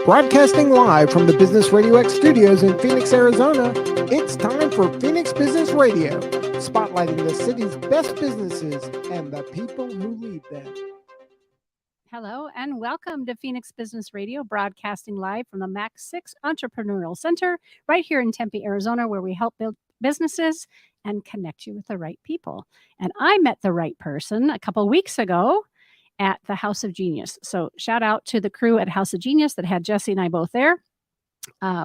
Broadcasting live from the Business RadioX studios in Phoenix, Arizona, it's time for Phoenix Business Radio, spotlighting the city's best businesses and the people who lead them. Hello and welcome to Phoenix Business Radio, broadcasting live from the Max 6 Entrepreneurial Center right here in Tempe, Arizona, where we help build businesses and connect you with the right people. And I met the right person a couple weeks ago at the House of Genius. So shout out to the crew at House of Genius that had Jesse and I both there.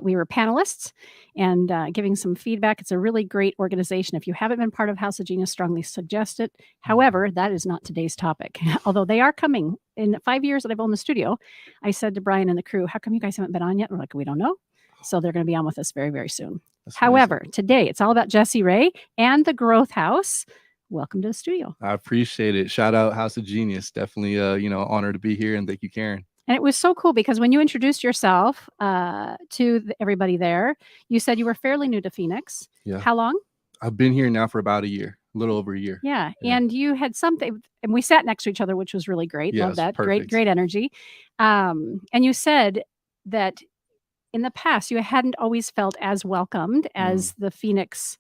We were panelists and giving some feedback. It's a really great organization. If you haven't been part of House of Genius, strongly suggest it. However, that is not today's topic. Although they are coming in 5 years that I've owned the studio. I said to Brian and the crew, how come you guys haven't been on yet? We're like, we don't know. So they're going to be on with us very, very soon. That's However, amazing. today it's all about Jesse Ray and the Growth House. Welcome to the studio. I appreciate it. Shout out House of Genius. Definitely, honor to be here, and thank you, Karen. And it was so cool because when you introduced yourself to everybody there, you said you were fairly new to Phoenix. Yeah. How long? I've been here now for about a year, a little over a year. Yeah. Yeah. And you had something, and we sat next to each other, which was really great. Yes, Love that. perfect. Great energy. And you said that in the past, you hadn't always felt as welcomed as the Phoenix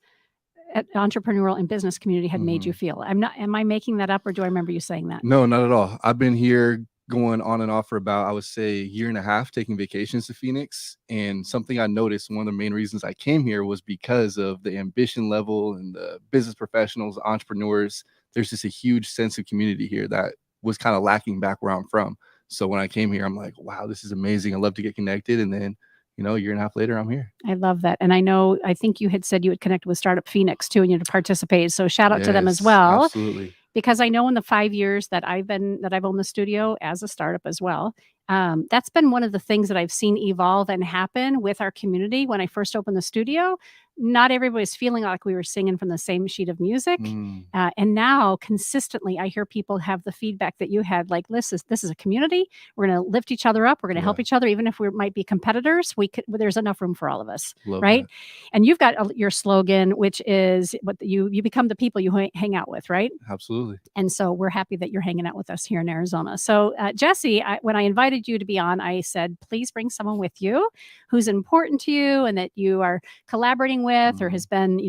entrepreneurial and business community had made you feel. Am I making that up, or do I remember you saying that? No, not at all. I've been here going on and off for about, I would say, a year and a half, taking vacations to Phoenix. And something I noticed, one of the main reasons I came here was because of the ambition level and the business professionals, entrepreneurs. There's just a huge sense of community here that was kind of lacking back where I'm from. So when I came here, I'm like, wow, this is amazing. I love to get connected. And then, a year and a half later, I'm here. I love that. And I think you had said you had connected with Startup Phoenix too, and you had participated. So shout out to them as well. Absolutely. Because I know in the 5 years that I've owned the studio as a startup as well, that's been one of the things that I've seen evolve and happen with our community. When I first opened the studio, not everybody's feeling like we were singing from the same sheet of music. And now consistently, I hear people have the feedback that you had, like, this is a community. We're going to lift each other up. We're going to help each other. Even if we might be competitors, there's enough room for all of us. Love right. that. And you've got your slogan, which is what you become the people you hang out with. Right. Absolutely. And so we're happy that you're hanging out with us here in Arizona. So Jesse, when I invited you to be on, I said, please bring someone with you who's important to you and that you are collaborating with or has been,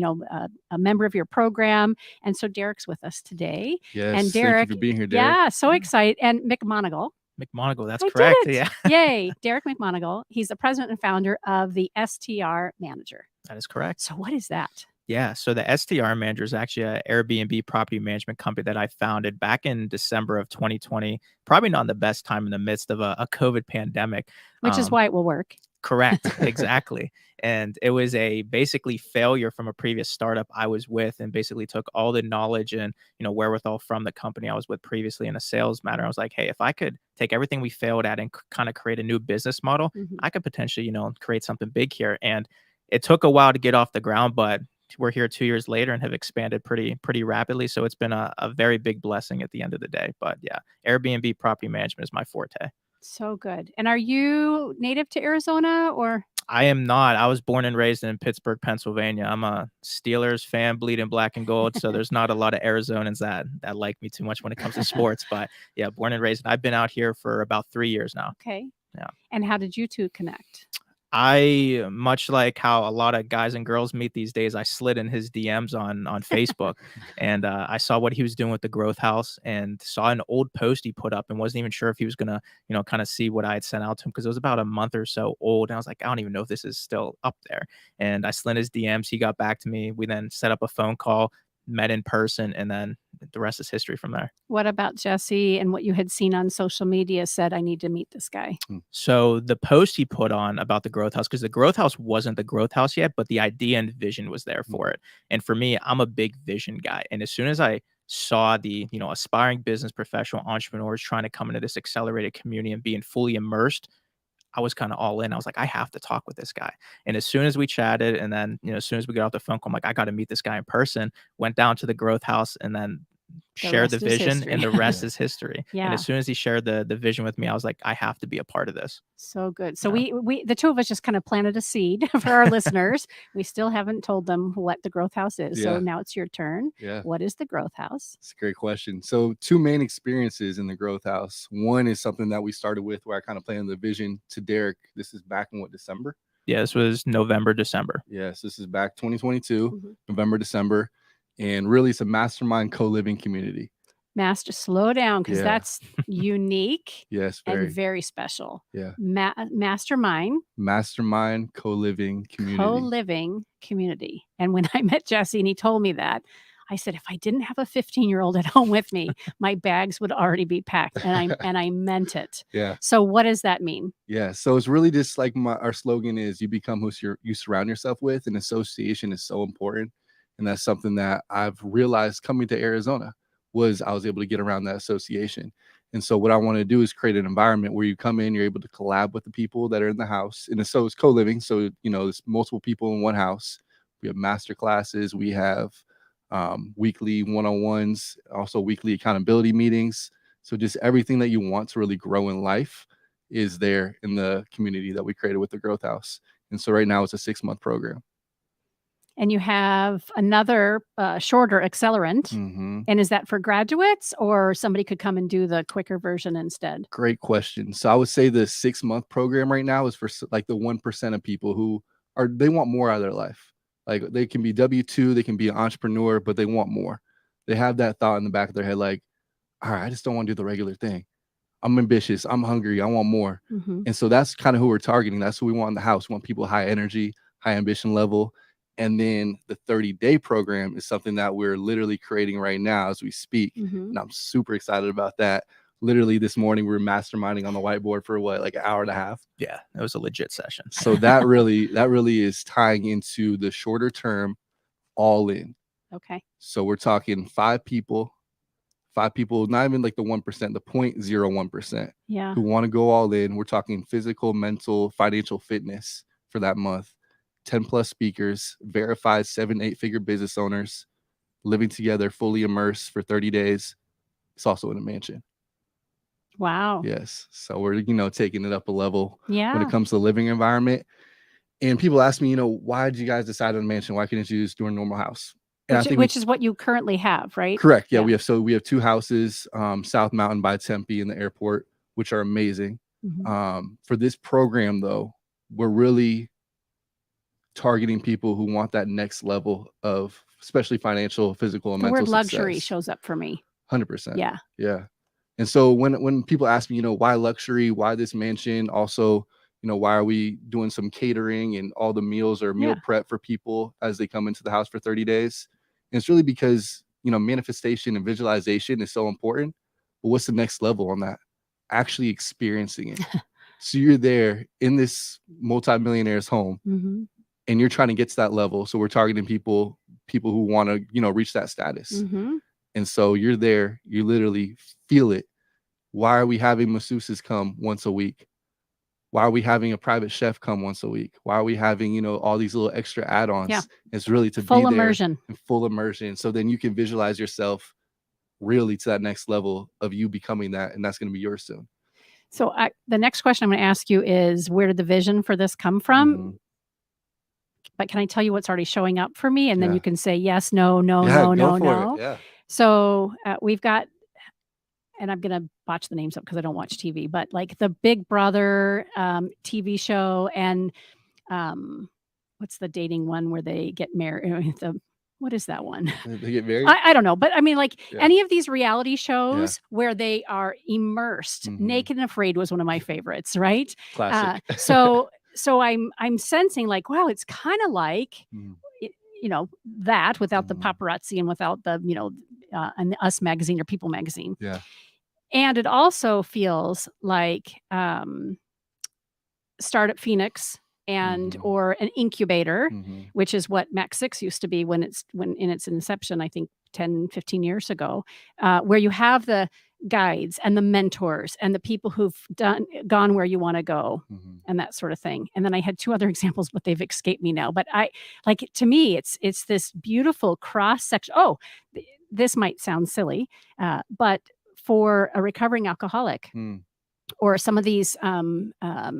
a member of your program. And so Derek's with us today. Yes. And Derek, thank you for being here, Derek. yeah, so excited. And McMonagle. McMonagle, that's I correct. did it. Yeah. Yay. Derek McMonagle. He's the president and founder of the STR Manager. That is correct. So what is that? Yeah. So the STR Manager is actually an Airbnb property management company that I founded back in December of 2020. Probably not the best time in the midst of a COVID pandemic. Which is why it will work. Correct. Exactly. And it was a basically failure from a previous startup I was with, and basically took all the knowledge and, wherewithal from the company I was with previously in a sales matter. I was like, hey, if I could take everything we failed at and kind of create a new business model, I could potentially, create something big here. And it took a while to get off the ground, but we're here 2 years later and have expanded pretty rapidly. So it's been a very big blessing at the end of the day. But yeah, Airbnb property management is my forte. So good. And are you native to Arizona or? I am not. I was born and raised in Pittsburgh, Pennsylvania. I'm a Steelers fan, bleeding black and gold. So there's not a lot of Arizonans that like me too much when it comes to sports. But yeah, born and raised. I've been out here for about 3 years now. Okay. Yeah. And how did you two connect? I, much like how a lot of guys and girls meet these days, I slid in his DMs on Facebook and I saw what he was doing with the Growth House and saw an old post he put up and wasn't even sure if he was going to, kind of see what I had sent out to him because it was about a month or so old. And I was like, I don't even know if this is still up there. And I slid in his DMs. He got back to me. We then set up a phone call, met in person, and then the rest is history from there. What about Jesse and what you had seen on social media said, I need to meet this guy? So the post he put on about the Growth House, because the Growth House wasn't the Growth House yet, but the idea and vision was there for it. And for me, I'm a big vision guy. And as soon as I saw the, aspiring business professional entrepreneurs trying to come into this accelerated community and being fully immersed, I was kind of all in. I was like, I have to talk with this guy. And as soon as we chatted, and then, as soon as we got off the phone call, I'm like, I got to meet this guy in person, went down to the Growth House, and then share the rest is vision, and the history. rest is history. And Yeah. as soon as he shared the vision with me, I was like, I have to be a part of this. So good. So Yeah. we the two of us just kind of planted a seed for our listeners. We still haven't told them what the Growth House is. So Yeah. now it's your turn. Yeah. What is the Growth House? It's a great question. So two main experiences in the Growth House. One is something that we started with where I kind of planted the vision to Derek. This is back in December? Yeah, this was November, December. Yes, this is back 2022, Mhm. November, December. And really it's a mastermind co-living community. Master, slow down because Yeah. that's unique Yes, and very special. Yeah. Mastermind Co-living community. co-living community. And when I met Jesse and he told me that, I said, if I didn't have a 15-year-old at home with me, my bags would already be packed. And I meant it. Yeah. So what does that mean? Yeah. So it's really just like our slogan is you become who you surround yourself with, and association is so important. And that's something that I've realized coming to Arizona was I was able to get around that association. And so what I want to do is create an environment where you come in, you're able to collab with the people that are in the house. And so it's co-living. So, there's multiple people in one house. We have master classes. We have weekly one-on-ones, also weekly accountability meetings. So just everything that you want to really grow in life is there in the community that we created with the Growth House. And so right now it's a 6-month program. And you have another shorter accelerant. Mm-hmm. And is that for graduates or somebody could come and do the quicker version instead? Great question. So I would say the 6-month program right now is for like the 1% of people who they want more out of their life. Like they can be W-2, they can be an entrepreneur, but they want more. They have that thought in the back of their head, like, all right, I just don't want to do the regular thing. I'm ambitious. I'm hungry. I want more. Mm-hmm. And so that's kind of who we're targeting. That's who we want in the house. We want people high energy, high ambition level. And then the 30-day program is something that we're literally creating right now as we speak. Mm-hmm. And I'm super excited about that. Literally this morning, we were masterminding on the whiteboard for like an hour and a half. Yeah, it was a legit session. So that really is tying into the shorter term all in. Okay. So we're talking 5 people, not even like the 1%, the 0.01%. Yeah. Who want to go all in. We're talking physical, mental, financial fitness for that month. 10 plus speakers, verified 7-8-figure business owners, living together, fully immersed for 30 days. It's also in a mansion. Wow. Yes. So we're, taking it up a level Yeah. when it comes to the living environment. And people ask me, why did you guys decide on a mansion? Why couldn't you just do a normal house? And which is what you currently have, right? Correct. Yeah. We have 2 houses, South Mountain by Tempe and the airport, which are amazing. Mm-hmm. For this program, though, we're really targeting people who want that next level of especially financial, physical, and mental word luxury success. shows up for me. 100%. Yeah. Yeah. And so when people ask me, why luxury, why this mansion, also, why are we doing some catering and all the meals or meal prep for people as they come into the house for 30 days? And it's really because, manifestation and visualization is so important. But what's the next level on that? Actually experiencing it. So you're there in this multimillionaire's home. Mm-hmm. And you're trying to get to that level. So we're targeting people who want to, reach that status. Mm-hmm. And so you're there, you literally feel it. Why are we having masseuses come once a week? Why are we having a private chef come once a week? Why are we having, all these little extra add-ons? Yeah. It's really to full be there immersion. in full immersion. So then you can visualize yourself really to that next level of you becoming that. And that's going to be yours soon. So the next question I'm going to ask you is, where did the vision for this come from? Mm-hmm. But can I tell you what's already showing up for me? And then Yeah. you can say yes, no, no, Yeah, no, go no, for no. it. Yeah. So we've got, and I'm going to botch the names up because I don't watch TV, but like the Big Brother TV show and what's the dating one where they get married? What is that one? They get married? I don't know. But I mean, like Yeah. any of these reality shows where they are immersed. Mhm. Naked and Afraid was one of my favorites, right? Classic. So I'm sensing like, wow, it's kind of like, Mhm. that without the Mhm. paparazzi and without the, an Us magazine or People magazine. Yeah. And it also feels like Startup Phoenix and Mhm. or an incubator, Mhm. which is what Mac 6 used to be when in its inception, I think 10, 15 years ago, where you have the guides and the mentors and the people who've gone where you want to go Mhm. and that sort of thing. And then I had 2 other examples, but they've escaped me now. But to me, it's this beautiful cross section. Oh, this might sound silly, but for a recovering alcoholic, or some of these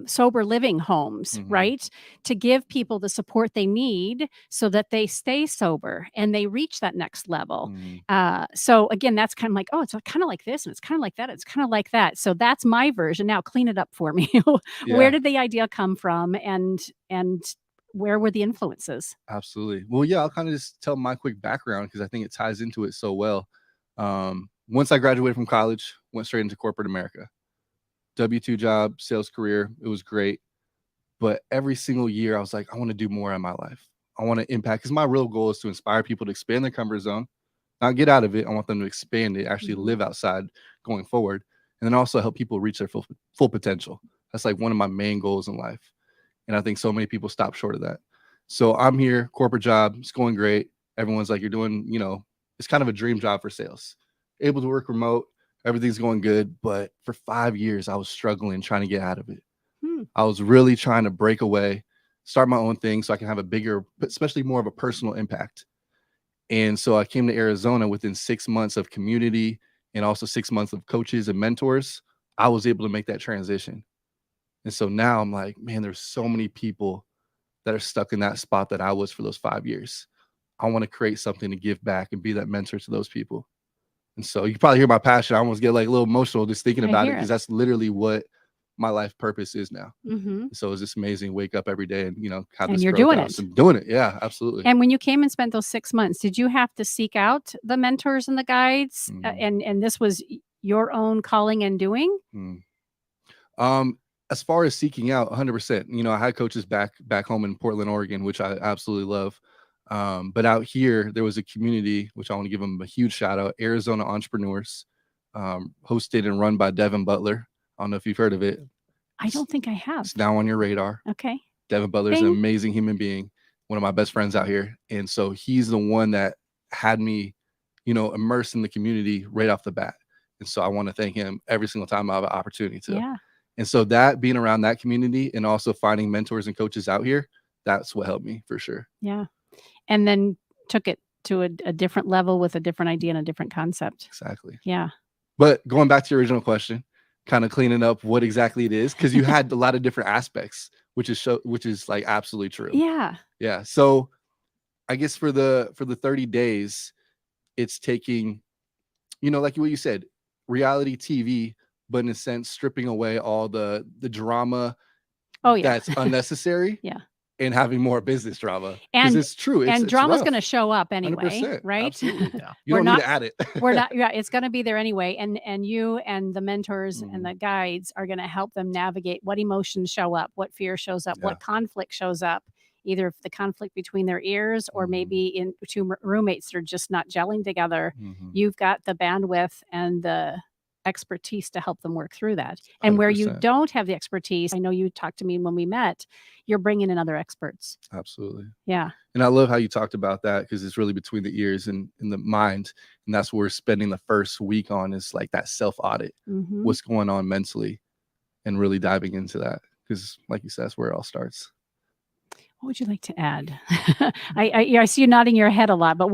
sober living homes, right? To give people the support they need so that they stay sober and they reach that next level. So again, that's kind of like, oh, it's kind of like this and it's kind of like that. It's kind of like that. So that's my version. Now clean it up for me. Where did the idea come from, and where were the influences? Absolutely. Well, yeah, I'll kind of just tell my quick background because I think it ties into it so well. Once I graduated from college, went straight into corporate America. W-2 job, sales career. It was great. But every single year I was like, I want to do more in my life. I want to impact, because my real goal is to inspire people to expand their comfort zone, not get out of it. I want them to expand it, actually live outside going forward. And then also help people reach their full potential. That's like one of my main goals in life. And I think so many people stop short of that. So I'm here, corporate job, it's going great. Everyone's like, you're doing, it's kind of a dream job for sales. Able to work remote, everything's going good. But for 5 years, I was struggling, trying to get out of it. I was really trying to break away, start my own thing so I can have a bigger, but especially more of a personal impact. And so I came to Arizona within 6 months of community and also 6 months of coaches and mentors. I was able to make that transition. And so now I'm like, man, there's so many people that are stuck in that spot that I was for those 5 years. I want to create something to give back and be that mentor to those people. And so you can probably hear my passion. I almost get like a little emotional just thinking about it, because that's literally what my life purpose is now. So it's just amazing. Wake up every day and, have this. And you're doing it. And doing it. Yeah, absolutely. And when you came and spent those 6 months, did you have to seek out the mentors and the guides? And this was your own calling and doing? As far as seeking out, 100%. I had coaches back home in Portland, Oregon, which I absolutely love. But out here, there was a community, which I want to give them a huge shout out, Arizona Entrepreneurs, hosted and run by Devin Butler. I don't know if you've heard of it. I don't think I have. It's now on your radar. Okay. Devin Butler is an amazing human being, one of my best friends out here. And so he's the one that had me, immersed in the community right off the bat. And so I want to thank him every single time I have an opportunity to. Yeah. And so that being around that community and also finding mentors and coaches out here, that's what helped me for sure. Yeah. And then took it to a different level with a different idea and a different concept. Exactly. Yeah. But going back to your original question, kind of cleaning up what exactly it is, because you had a lot of different aspects, which is like absolutely true. Yeah. Yeah. So I guess for the 30 days, it's taking, like what you said, reality TV, but in a sense, stripping away all the drama that's unnecessary. Yeah. And having more business drama. Because it's true. And drama's going to show up anyway, 100%, right? Absolutely. Yeah. You don't need to add it. We're not. Yeah, it's going to be there anyway. And you and the mentors and the guides are going to help them navigate what emotions show up, what fear shows up, what conflict shows up. Either the conflict between their ears, or maybe in two roommates that are just not gelling together. You've got the bandwidth and the expertise to help them work through that. And 100%. Where you don't have the expertise, I know you talked to me when we met, you're bringing in other experts. Absolutely. Yeah. And I love how you talked about that, because it's really between the ears and the mind. And that's what we're spending the first week on, is like that self-audit, what's going on mentally, and really diving into that. Because like you said, that's where it all starts. What would you like to add? I see you nodding your head a lot, but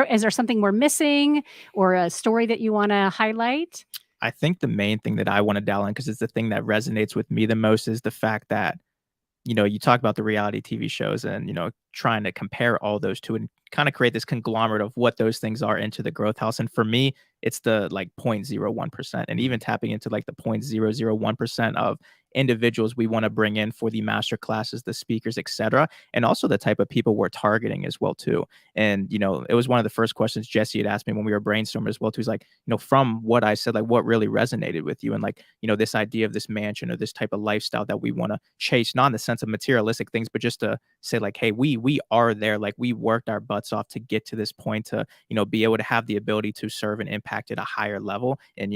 is there something we're missing, or a story that you want to highlight? I think the main thing that I want to dial in, because it's the thing that resonates with me the most, is the fact that, you talk about the reality TV shows and, trying to compare all those two and kind of create this conglomerate of what those things are into the growth house. And for me, it's the like 0.01%, and even tapping into like the 0.001% of individuals we want to bring in for the master classes, the speakers, etc., and also the type of people we're targeting as well too. And it was one of the first questions Jesse had asked me when we were brainstorming as well too. He's like, from what I said, like, what really resonated with you, and like, this idea of this mansion or this type of lifestyle that we want to chase, not in the sense of materialistic things, but just to say like, hey, we are there, like we worked our butts off to get to this point, to be able to have the ability to serve and impact at a higher level, and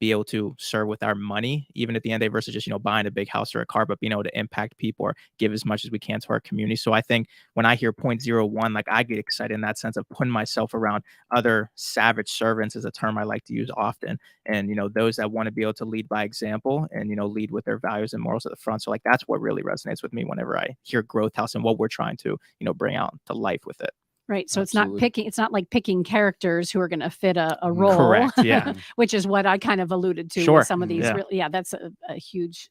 be able to serve with our money, even at the end of the day, versus just, buying a big house or a car, but being able to impact people or give as much as we can to our community. So I think when I hear 0.01, like, I get excited in that sense of putting myself around other savage servants, is a term I like to use often. And, those that want to be able to lead by example and, lead with their values and morals at the front. So like, that's what really resonates with me whenever I hear Growth House and what we're trying to, bring out to life with it. Right. So Absolutely. it's not like picking characters who are going to fit a role. Correct. Yeah. Which is what I kind of alluded to Sure. with some of these. Yeah. Yeah, that's a huge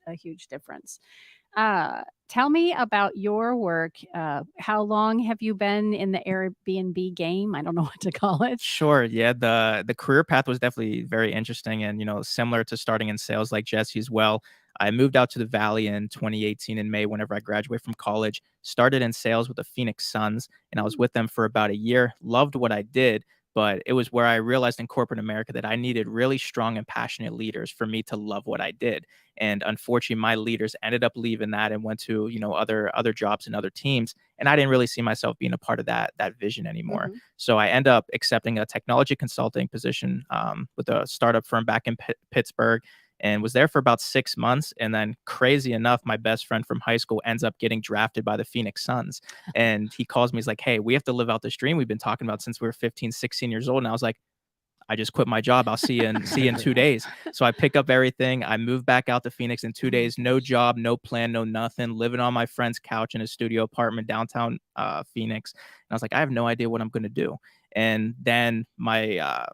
difference. Tell me about your work. How long have you been in the Airbnb game? I don't know what to call it. Sure. Yeah. The career path was definitely very interesting and, similar to starting in sales like Jesse as well. I moved out to the Valley in 2018 in May whenever I graduated from college, started in sales with the Phoenix Suns, and I was with them for about a year. Loved what I did, but it was where I realized in corporate America that I needed really strong and passionate leaders for me to love what I did. And unfortunately, my leaders ended up leaving that and went to, other jobs and other teams. And I didn't really see myself being a part of that vision anymore. Mhm. So I end up accepting a technology consulting position with a startup firm back in Pittsburgh, and was there for about 6 months. And then, crazy enough, my best friend from high school ends up getting drafted by the Phoenix Suns. And he calls me, he's like, "Hey, we have to live out this dream we've been talking about since we were 15, 16 years old." And I was like, "I just quit my job. I'll see you in 2 days." So I pick up everything. I move back out to Phoenix in 2 days. No job, no plan, no nothing. Living on my friend's couch in a studio apartment downtown Phoenix. And I was like, I have no idea what I'm going to do. And then my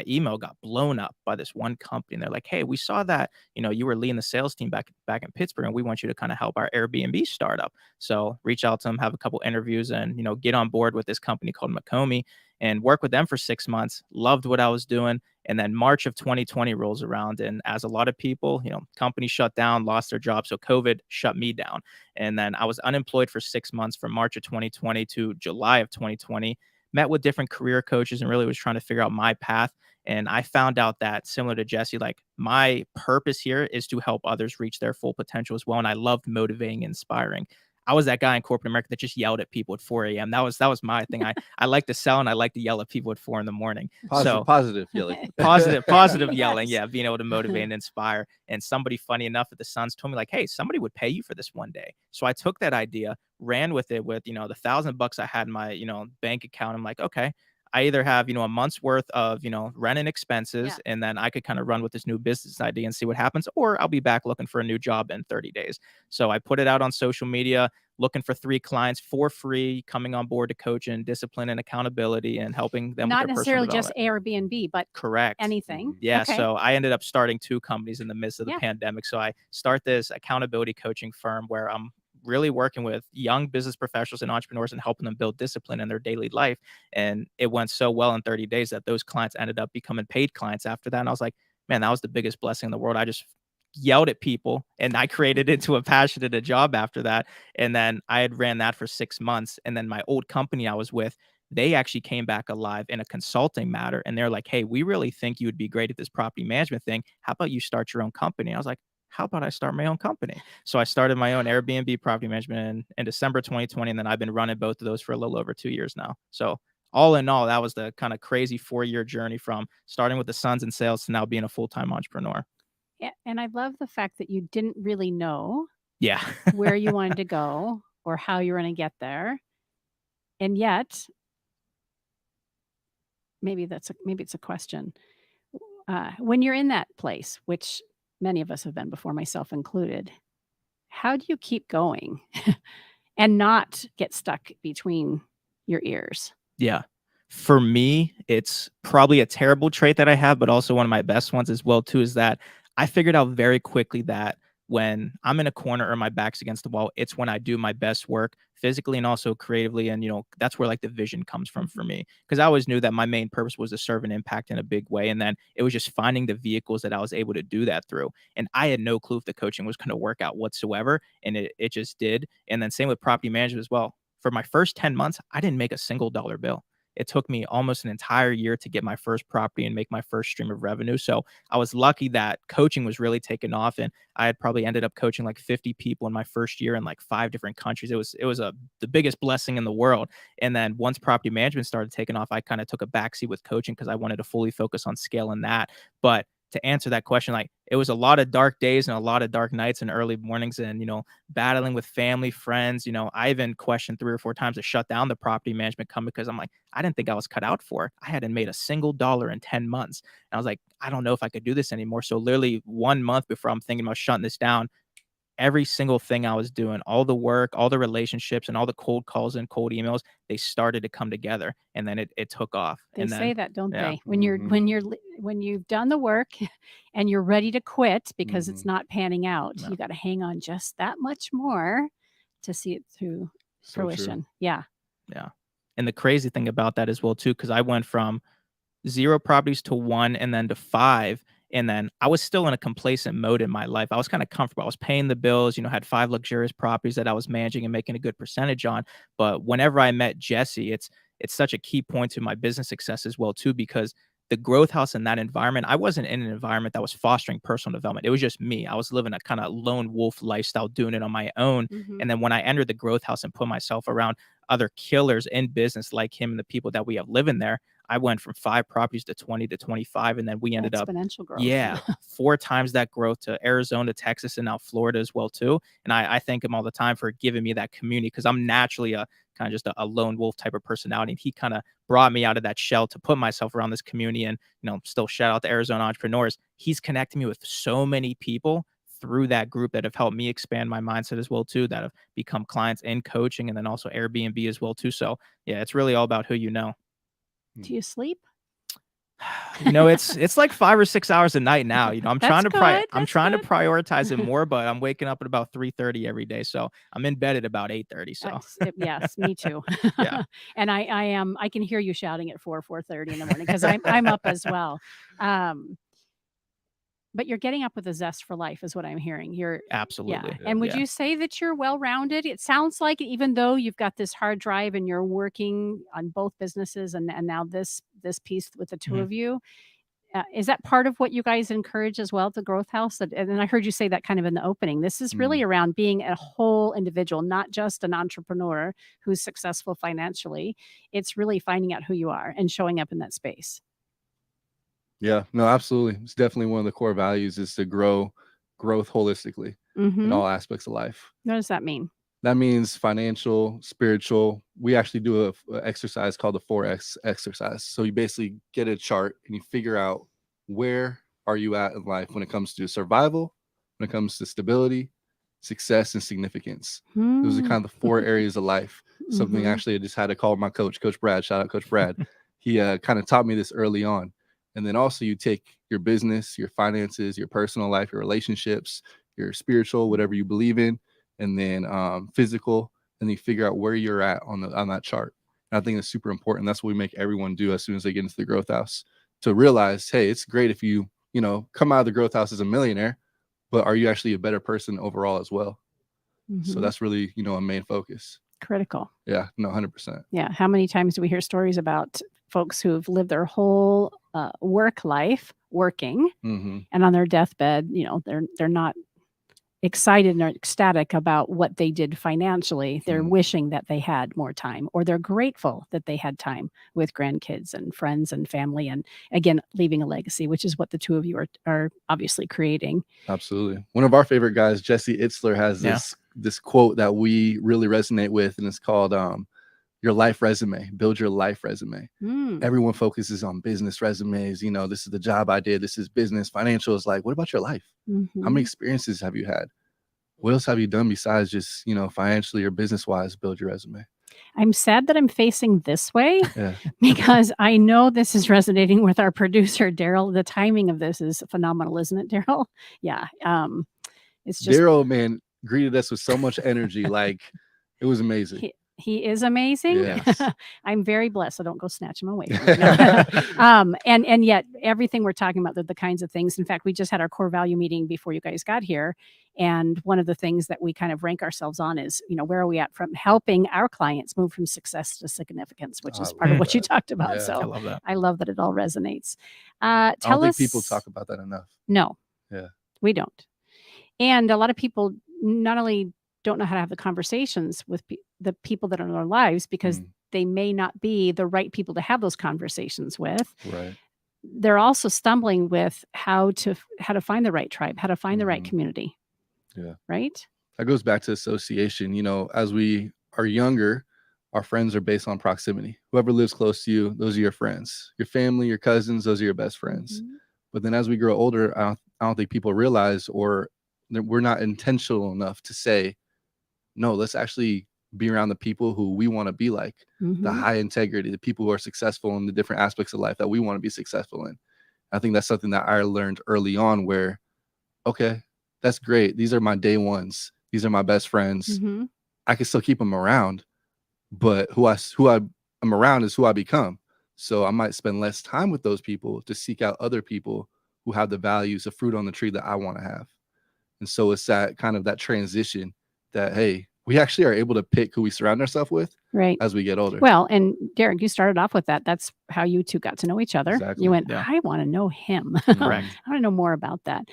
email got blown up by this one company. And they're like, "Hey, we saw that you were leading the sales team back in Pittsburgh, and we want you to kind of help our Airbnb startup. So reach out to them, have a couple interviews, and get on board with this company called McConagle, and work with them for 6 months. Loved what I was doing. And then March of 2020 rolls around, and as a lot of people, companies shut down, lost their jobs, so COVID shut me down. And then I was unemployed for 6 months from March of 2020 to July of 2020. Met with different career coaches and really was trying to figure out my path. And I found out that, similar to Jesse, like, my purpose here is to help others reach their full potential as well. And I loved motivating and inspiring. I was that guy in corporate America that just yelled at people at 4 a.m. That was my thing. I like to sell, and I like to yell at people at 4 in the morning. Positive yelling. Positive yelling. Yes. Yeah. Being able to motivate and inspire. And somebody funny enough at the Suns told me, like, "Hey, somebody would pay you for this one day." So I took that idea, ran with it with, the $1,000 I had in my, bank account. I'm like, okay, I either have, a month's worth of, rent and expenses, Yeah. and then I could kind of run with this new business idea and see what happens, or I'll be back looking for a new job in 30 days. So I put it out on social media, looking for 3 clients for free, coming on board to coach and discipline and accountability and helping them Not with their necessarily personal just development. Airbnb, but Correct. anything. Yeah. Okay. So I ended up starting 2 companies in the midst of the Yeah. pandemic. So I start this accountability coaching firm where I'm really working with young business professionals and entrepreneurs and helping them build discipline in their daily life. And it went so well in 30 days that those clients ended up becoming paid clients after that. And I was like, man, that was the biggest blessing in the world. I just yelled at people, and I created into a passion and a job after that. And then I had ran that for 6 months. And then my old company I was with, they actually came back alive in a consulting matter. And they're like, "Hey, we really think you would be great at this property management thing. How about you start your own company?" I was like, "How about I start my own company?" So I started my own Airbnb property management in December 2020. And then I've been running both of those for a little over 2 years now. So all in all, that was the kind of crazy 4-year journey from starting with the Suns in sales to now being a full-time entrepreneur. Yeah, and I love the fact that you didn't really know Yeah. where you wanted to go or how you were going to get there. And yet, maybe it's a question. When you're in that place, which many of us have been before, myself included, how do you keep going and not get stuck between your ears? Yeah. For me, it's probably a terrible trait that I have, but also one of my best ones as well too, is that I figured out very quickly that when I'm in a corner or my back's against the wall, it's when I do my best work physically and also creatively. And, that's where like the vision comes from for me. Cause I always knew that my main purpose was to serve and impact in a big way. And then it was just finding the vehicles that I was able to do that through. And I had no clue if the coaching was going to work out whatsoever. And it just did. And then same with property management as well. For my first 10 months, I didn't make a single dollar bill. It took me almost an entire year to get my first property and make my first stream of revenue. So I was lucky that coaching was really taking off, and I had probably ended up coaching like 50 people in my first year in like 5 different countries. It was the biggest blessing in the world. And then once property management started taking off, I kind of took a backseat with coaching because I wanted to fully focus on scaling that. But to answer that question, like, it was a lot of dark days and a lot of dark nights and early mornings, and battling with family, friends. I even questioned 3 or 4 times to shut down the property management company because I'm like, I didn't think I was cut out for it. I hadn't made a single dollar in 10 months. And I was like, I don't know if I could do this anymore. So literally 1 month before I'm thinking about shutting this down, every single thing I was doing, all the work, all the relationships, and all the cold calls and cold emails, they started to come together, and then it took off. They and say then, that, don't yeah. they? When you've done the work and you're ready to quit because it's not panning out, No. you got to hang on just that much more to see it through So true. fruition. Yeah. Yeah. And the crazy thing about that as well, too, because I went from 0 properties to 1 and then to 5. And then I was still in a complacent mode in my life. I was kind of comfortable. I was paying the bills, had 5 luxurious properties that I was managing and making a good percentage on. But whenever I met Jesse, it's such a key point to my business success as well, too, because the growth house in that environment, I wasn't in an environment that was fostering personal development. It was just me. I was living a kind of lone wolf lifestyle, doing it on my own. Mhm. And then when I entered the growth house and put myself around other killers in business like him and the people that we have living there, I went from 5 properties to 20 to 25. And then we ended up, Exponential growth. yeah, 4 times that growth to Arizona, Texas, and now Florida as well, too. And I thank him all the time for giving me that community, because I'm naturally a kind of just a lone wolf type of personality. And he kind of brought me out of that shell to put myself around this community. And, still shout out to Arizona entrepreneurs. He's connected me with so many people through that group that have helped me expand my mindset as well, too, that have become clients in coaching, and then also Airbnb as well, too. So yeah, it's really all about who you know. Do you sleep? It's like 5 or 6 hours a night now. I'm That's trying to good. I'm That's trying to good. prioritize it more, but I'm waking up at about 3:30 every day. So I'm in bed at about 8:30. So Yes, me too. Yeah. And I can hear you shouting at 4:30 in the morning because I'm up as well. But you're getting up with a zest for life is what I'm hearing. Yeah. Absolutely. And would Yeah. you say that you're well-rounded? It sounds like, even though you've got this hard drive and you're working on both businesses and now this piece with the two Mhm. of you, is that part of what you guys encourage as well at the Growth House? And then I heard you say that kind of in the opening. This is really around being a whole individual, not just an entrepreneur who's successful financially. It's really finding out who you are and showing up in that space. Yeah, no, absolutely. It's definitely one of the core values is to growth holistically in all aspects of life. What does that mean? That means financial, spiritual. We actually do a exercise called the 4X exercise. So you basically get a chart and you figure out where are you at in life when it comes to survival, when it comes to stability, success, and significance. Those are kind of the 4 areas of life. Something actually I just had to call my coach, Coach Brad. Shout out Coach Brad. He kind of taught me this early on. And then also you take your business, your finances, your personal life, your relationships, your spiritual, whatever you believe in, and then physical, and you figure out where you're at on that chart. And I think it's super important. That's what we make everyone do as soon as they get into the growth house, to realize, hey, it's great if you come out of the growth house as a millionaire, but are you actually a better person overall as well? So that's really, a main focus. Critical. Yeah, no, 100%. Yeah. How many times do we hear stories about folks who've lived their whole work life working, and on their deathbed, they're not excited or ecstatic about what they did financially. They're wishing that they had more time, or they're grateful that they had time with grandkids and friends and family, and again, leaving a legacy, which is what the two of you are obviously creating. Absolutely. One of our favorite guys, Jesse Itzler, has this quote that we really resonate with, and it's called your life resume. Build your life resume. Everyone focuses on business resumes. This is the job I did. This is business. Financial is like, what about your life? How many experiences have you had? What else have you done besides just, financially or business wise, build your resume? I'm sad that I'm facing this way because I know this is resonating with our producer, Daryl. The timing of this is phenomenal, isn't it, Daryl? Yeah. It's just Daryl, man, greeted us with so much energy. Like, it was amazing. He is amazing. Yes. I'm very blessed. So don't go snatch him away from me. And yet everything we're talking about, the kinds of things. In fact, we just had our core value meeting before you guys got here. And one of the things that we kind of rank ourselves on is, where are we at from helping our clients move from success to significance, which is part of what you talked about. Yeah. So I love that. I love that it all resonates. I don't think people talk about that enough. No. Yeah. We don't. And a lot of people not only don't know how to have the conversations with the people that are in their lives because they may not be the right people to have those conversations with. Right. They're also stumbling with how to find the right tribe, how to find the right community. Yeah. Right. That goes back to association. As we are younger, our friends are based on proximity. Whoever lives close to you, those are your friends. Your family, your cousins, those are your best friends. But then as we grow older, I don't think people realize or we're not intentional enough to say, no, let's actually be around the people who we want to be like, the high integrity, the people who are successful in the different aspects of life that we want to be successful in. I think that's something that I learned early on where, okay, that's great. These are my day ones. These are my best friends. I can still keep them around, but who I am around is who I become. So I might spend less time with those people to seek out other people who have the values, the fruit on the tree that I want to have. And so it's that kind of that transition that, hey, we actually are able to pick who we surround ourselves with as we get older. Well, and Derek, you started off with that. That's how you two got to know each other. Exactly. You went, I want to know him. Correct. I want to know more about that.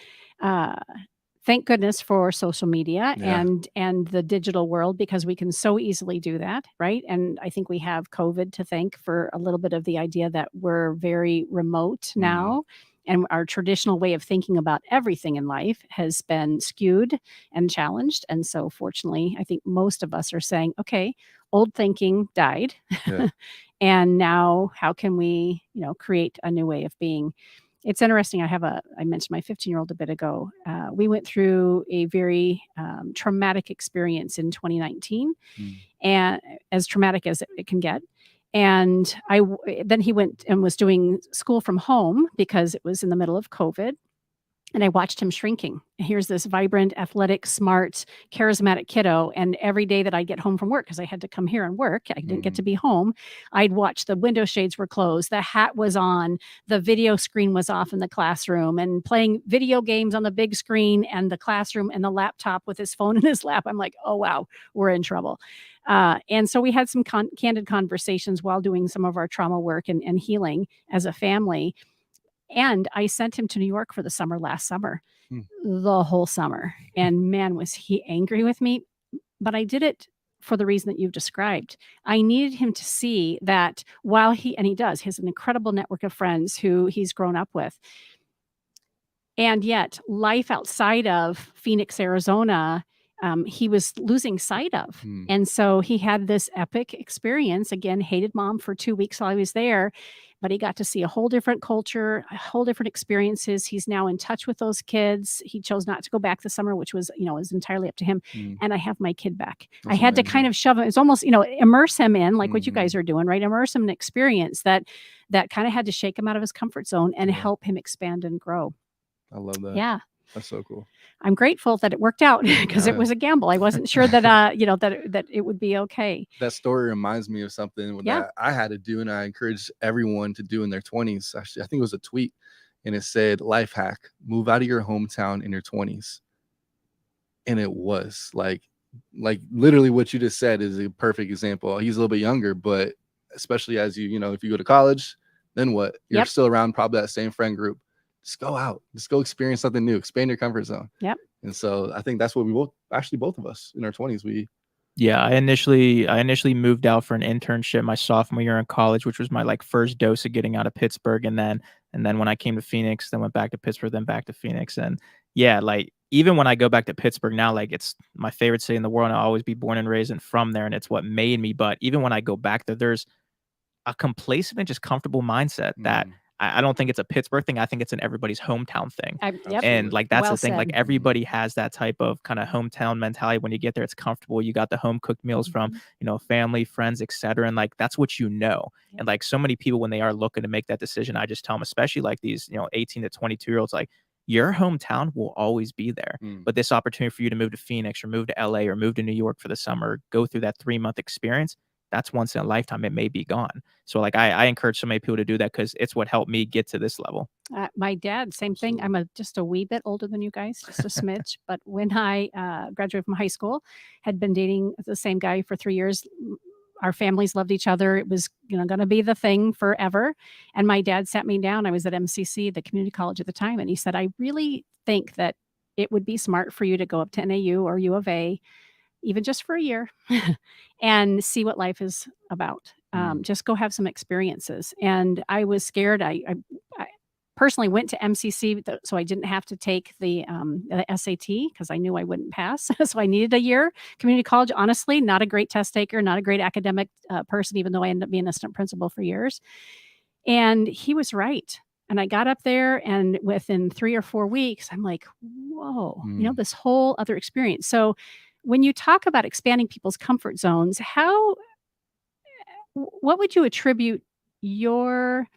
Thank goodness for social media and the digital world, because we can so easily do that, right? And I think we have COVID to thank for a little bit of the idea that we're very remote now. And our traditional way of thinking about everything in life has been skewed and challenged. And so fortunately, I think most of us are saying, okay, old thinking died. And now how can we, create a new way of being? It's interesting. I mentioned my 15-year-old a bit ago. We went through a very traumatic experience in 2019, and as traumatic as it can get. And then he went and was doing school from home because it was in the middle of COVID. And I watched him shrinking. Here's this vibrant, athletic, smart, charismatic kiddo. And every day that I'd get home from work, because I had to come here and work, I didn't get to be home, I'd watch the window shades were closed, the hat was on, the video screen was off in the classroom, and playing video games on the big screen and the classroom and the laptop with his phone in his lap. I'm like, oh, wow, we're in trouble. And so we had some candid conversations while doing some of our trauma work and healing as a family. And I sent him to New York for the summer last summer, the whole summer. And man, was he angry with me. But I did it for the reason that you've described. I needed him to see that while he has an incredible network of friends who he's grown up with. And yet life outside of Phoenix, Arizona, he was losing sight of. And so he had this epic experience. Again, hated mom for 2 weeks while I was there, but he got to see a whole different culture, a whole different experiences. He's now in touch with those kids. He chose not to go back this summer, which was, was entirely up to him. And I have my kid back. That's I had amazing. to kind of shove him. It's almost, immerse him in like what you guys are doing, right? Immerse him in an experience that kind of had to shake him out of his comfort zone and help him expand and grow. I love that. Yeah. That's so cool. I'm grateful that it worked out because it was a gamble. I wasn't sure that, that it would be okay. That story reminds me of something that I had to do, and I encourage everyone to do in their 20s. Actually, I think it was a tweet, and it said, life hack, move out of your hometown in your 20s. And it was like literally what you just said is a perfect example. He's a little bit younger, but especially as if you go to college, then what? You're still around probably that same friend group. Just go out, just go experience something new, expand your comfort zone. And so I think that's what we both of us in our 20s, I initially moved out for an internship my sophomore year in college, which was my first dose of getting out of Pittsburgh. And then when I came to Phoenix, then went back to Pittsburgh, then back to Phoenix. And even when I go back to Pittsburgh now, it's my favorite city in the world, and I'll always be born and raised and from there. And it's what made me. But even when I go back there, there's a complacent and just comfortable mindset that I don't think it's a Pittsburgh thing. I think it's an everybody's hometown thing. And that's the thing. Said. Everybody has that type of kind of hometown mentality. When you get there, it's comfortable. You got the home cooked meals from, family, friends, etc. And that's what And so many people, when they are looking to make that decision, I just tell them, especially these, 18 to 22-year-olds, your hometown will always be there. But this opportunity for you to move to Phoenix or move to LA or move to New York for the summer, go through that 3-month experience, that's once in a lifetime. It may be gone. So I encourage so many people to do that because it's what helped me get to this level. My dad, same thing. I'm just a wee bit older than you guys, just a smidge. But when I graduated from high school, had been dating the same guy for 3 years. Our families loved each other. It was, going to be the thing forever. And my dad sat me down. I was at MCC, the community college at the time. And he said, I really think that it would be smart for you to go up to NAU or U of A, even just for a year, and see what life is about. Just go have some experiences. And I was scared. I personally went to MCC so I didn't have to take the SAT because I knew I wouldn't pass. So I needed a year. Community college, honestly, not a great test taker, not a great academic person, even though I ended up being an assistant principal for years. And he was right. And I got up there, and within 3 or 4 weeks, I'm like, whoa, this whole other experience. So when you talk about expanding people's comfort zones, what would you attribute your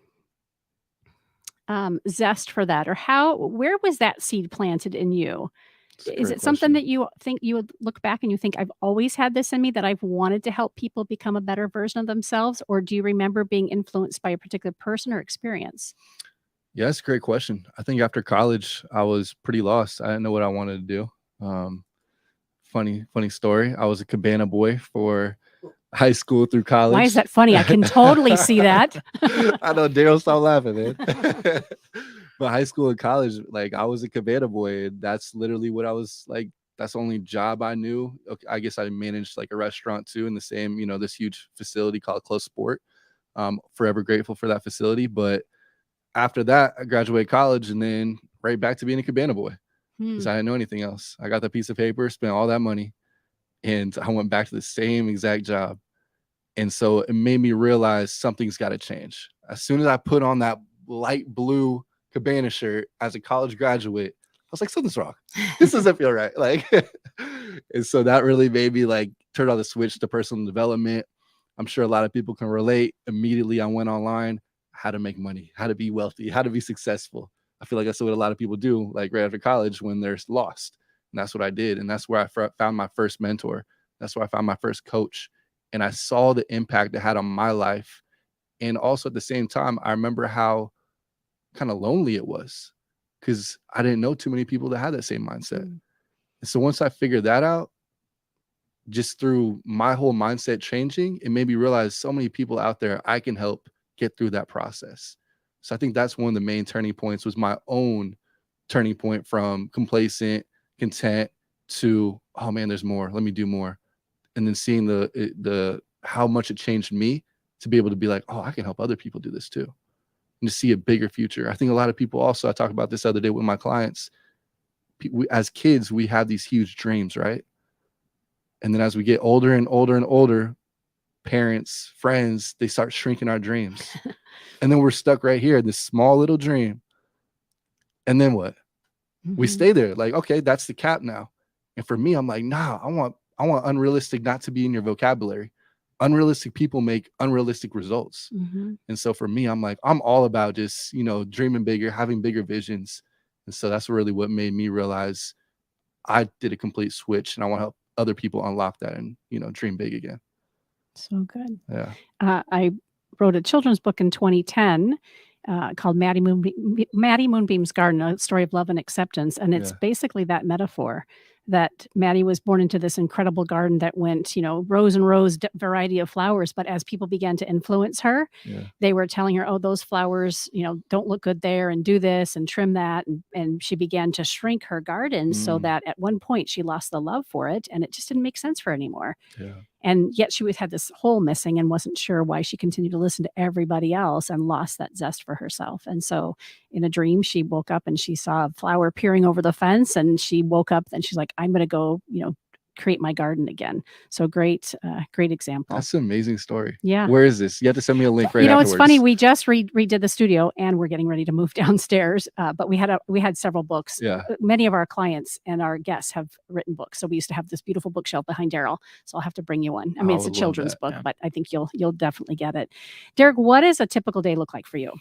zest for that, or where was that seed planted in you? Is it something that you think you would look back and you think, I've always had this in me, that I've wanted to help people become a better version of themselves? Or do you remember being influenced by a particular person or experience? Yeah, that's a great question. I think after college, I was pretty lost. I didn't know what I wanted to do. Funny story. I was a cabana boy for high school through college. Why is that funny? I can totally see that. I know, Daryl, stop laughing, man. But high school and college, like, I was a cabana boy, and that's literally what I was like. That's the only job I knew. Okay, I guess I managed like a restaurant too in the same, this huge facility called Close Sport. Forever grateful for that facility. But after that, I graduated college and then right back to being a cabana boy because I didn't know anything else. I got that piece of paper, spent all that money, and I went back to the same exact job. And so it made me realize something's got to change. As soon as I put on that light blue cabana shirt as a college graduate, I was like, something's wrong. This doesn't feel right. Like, and so that really made me like turn on the switch to personal development. I'm sure a lot of people can relate. Immediately, I went online, how to make money, how to be wealthy, how to be successful. I feel like that's what a lot of people do, like right after college when they're lost. And that's what I did. And that's where I found my first mentor. That's where I found my first coach. And I saw the impact it had on my life. And also at the same time, I remember how kind of lonely it was because I didn't know too many people that had that same mindset. And so once I figured that out, just through my whole mindset changing, it made me realize so many people out there I can help get through that process. So I think that's one of the main turning points, was my own turning point from complacent, content to, oh man, there's more. Let me do more. And then seeing the how much it changed me to be able to be like, oh, I can help other people do this too. And to see a bigger future. I think a lot of people also, I talked about this the other day with my clients, as kids, we have these huge dreams, right? And then as we get older and older and older, parents, friends, they start shrinking our dreams. And then we're stuck right here in this small little dream. And then what? We stay there like, okay, that's the cap now. And for me, I'm like, nah, I want unrealistic not to be in your vocabulary. Unrealistic people make unrealistic results. And so for me, I'm like, I'm all about just, dreaming bigger, having bigger visions. And so that's really what made me realize I did a complete switch, and I want to help other people unlock that and, dream big again. So good. Yeah. I wrote a children's book in 2010 called Maddie Moonbeam's Garden, A Story of Love and Acceptance. And it's basically that metaphor that Maddie was born into this incredible garden that went, rows and rows, variety of flowers. But as people began to influence her, they were telling her, oh, those flowers, don't look good there, and do this and trim that. And she began to shrink her garden so that at one point she lost the love for it, and it just didn't make sense for her anymore. Yeah. And yet she had this hole missing and wasn't sure why she continued to listen to everybody else and lost that zest for herself. And so in a dream, she woke up and she saw a flower peering over the fence, and she woke up and she's like, I'm going to go, create my garden again. So great example. That's an amazing story. Yeah. Where is this? You have to send me a link right afterwards. It's funny. We just redid the studio, and we're getting ready to move downstairs. But we had several books. Yeah. Many of our clients and our guests have written books. So we used to have this beautiful bookshelf behind Daryl. So I'll have to bring you one. I mean, it's a children's book, but I think you'll definitely get it. Derek, what does a typical day look like for you?